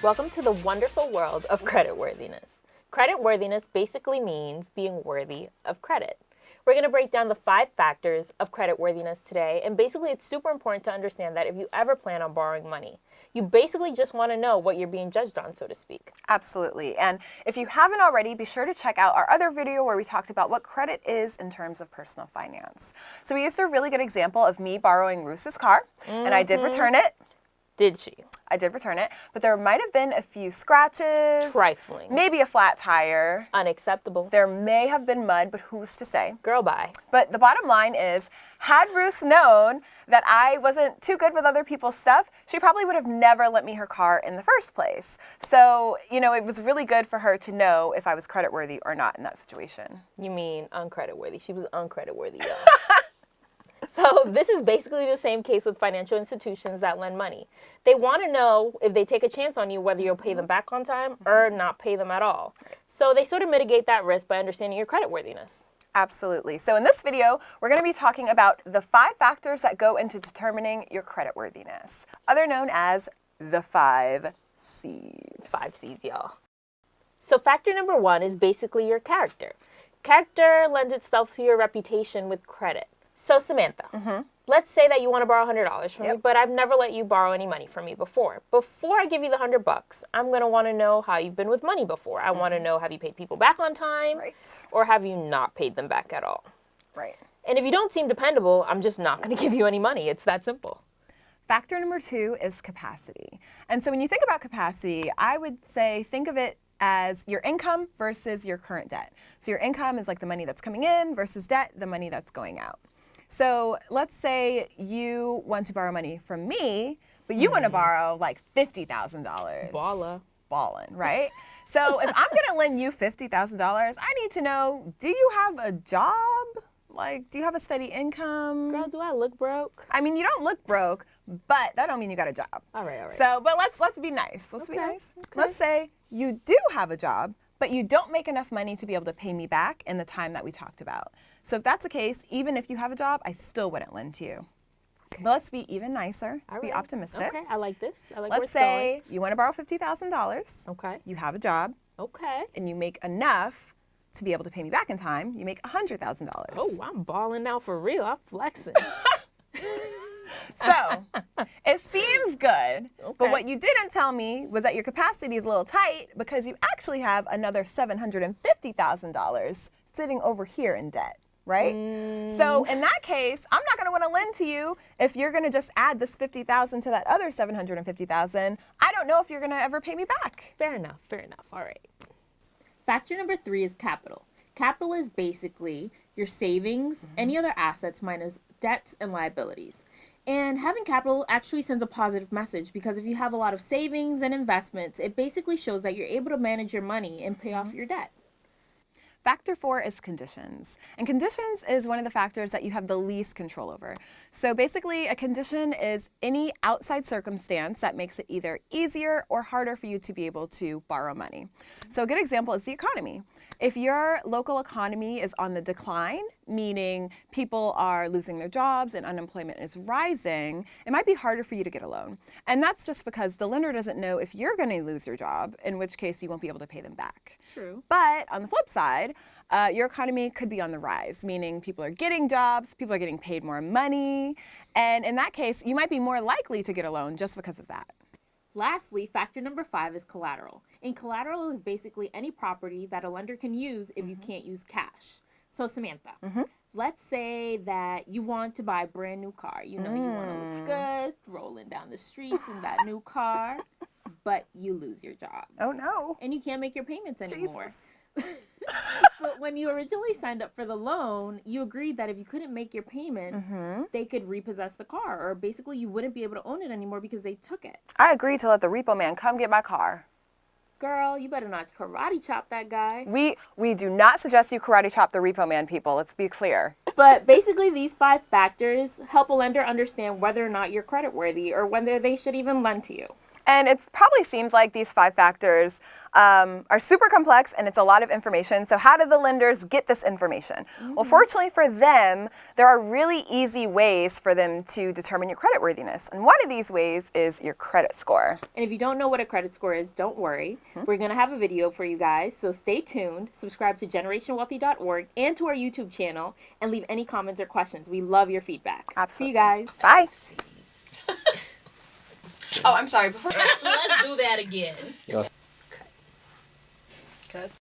Welcome to the wonderful world of creditworthiness. Creditworthiness basically means being worthy of credit. We're going to break down the 5 factors of creditworthiness today, and basically it's super important to understand that if you ever plan on borrowing money, you basically just want to know what you're being judged on, so to speak. Absolutely. And if you haven't already, be sure to check out our other video where we talked about what credit is in terms of personal finance. So we used a really good example of me borrowing Ruth's car, and I did return it. Did she? I did return it, but there might have been a few scratches. Trifling. Maybe a flat tire. Unacceptable. There may have been mud, but who's to say? Girl, bye. But the bottom line is, had Ruth known that I wasn't too good with other people's stuff, she probably would have never lent me her car in the first place. So, it was really good for her to know if I was creditworthy or not in that situation. You mean uncreditworthy. She was uncreditworthy, y'all. So this is basically the same case with financial institutions that lend money. They want to know if they take a chance on you, whether you'll pay them back on time or not pay them at all. So they sort of mitigate that risk by understanding your creditworthiness. Absolutely. So in this video, we're going to be talking about the 5 factors that go into determining your creditworthiness, other known as the 5 C's. 5 C's, y'all. So factor number 1 is basically your character. Character lends itself to your reputation with credit. So Samantha, let's say that you want to borrow $100 from me, but I've never let you borrow any money from me before. Before I give you the $100, I'm going to want to know how you've been with money before. I want to know, have you paid people back on time? Right. Or have you not paid them back at all? Right. And if you don't seem dependable, I'm just not going to give you any money. It's that simple. Factor number 2 is capacity. And so when you think about capacity, I would say think of it as your income versus your current debt. So your income is like the money that's coming in versus debt, the money that's going out. So let's say you want to borrow money from me, but you want to borrow like $50,000. Ballin', right? So if I'm going to lend you $50,000, I need to know, do you have a job? Like, do you have a steady income? Girl, do I look broke? I mean, you don't look broke, but that don't mean you got a job. All right. So, but let's be nice. Let's be nice. Okay. Let's say you do have a job, but you don't make enough money to be able to pay me back in the time that we talked about. So if that's the case, even if you have a job, I still wouldn't lend to you. But let's be even nicer. Let's be optimistic. Okay, I like this. I like Let's say you want to borrow $50,000. Okay. You have a job. Okay. And you make enough to be able to pay me back in time. You make $100,000. Oh, I'm balling now for real. I'm flexing. So, it seems good, but what you didn't tell me was that your capacity is a little tight because you actually have another $750,000 sitting over here in debt, right? So, in that case, I'm not going to want to lend to you if you're going to just add this $50,000 to that other $750,000. I don't know if you're going to ever pay me back. Fair enough. All right. Factor number 3 is capital. Capital is basically your savings, any other assets minus debts and liabilities. And having capital actually sends a positive message because if you have a lot of savings and investments, it basically shows that you're able to manage your money and pay off your debt. Factor 4 is conditions. And conditions is one of the factors that you have the least control over. So basically, a condition is any outside circumstance that makes it either easier or harder for you to be able to borrow money. So a good example is the economy. If your local economy is on the decline, meaning people are losing their jobs and unemployment is rising, it might be harder for you to get a loan. And that's just because the lender doesn't know if you're going to lose your job, in which case you won't be able to pay them back. True. But on the flip side, your economy could be on the rise, meaning people are getting jobs, people are getting paid more money, and in that case, you might be more likely to get a loan just because of that. Lastly, factor number 5 is collateral. And collateral is basically any property that a lender can use if you can't use cash. So Samantha, let's say that you want to buy a brand new car. You know, you want to look good, rolling down the streets in that new car, but you lose your job. Oh no. And you can't make your payments anymore. Jesus. But when you originally signed up for the loan, you agreed that if you couldn't make your payments, they could repossess the car, or basically you wouldn't be able to own it anymore because they took it. I agreed to let the repo man come get my car. Girl, you better not karate chop that guy. We do not suggest you karate chop the repo man, people. Let's be clear. But basically these 5 factors help a lender understand whether or not you're creditworthy or whether they should even lend to you. And it probably seems like these 5 factors are super complex and it's a lot of information. So how do the lenders get this information? Well, fortunately for them, there are really easy ways for them to determine your creditworthiness. And one of these ways is your credit score. And if you don't know what a credit score is, don't worry. We're going to have a video for you guys, so stay tuned. Subscribe to generationwealthy.org and to our YouTube channel, and leave any comments or questions. We love your feedback. Absolutely. See you guys. Bye. Oh, I'm sorry. Before Let's do that again. Cut.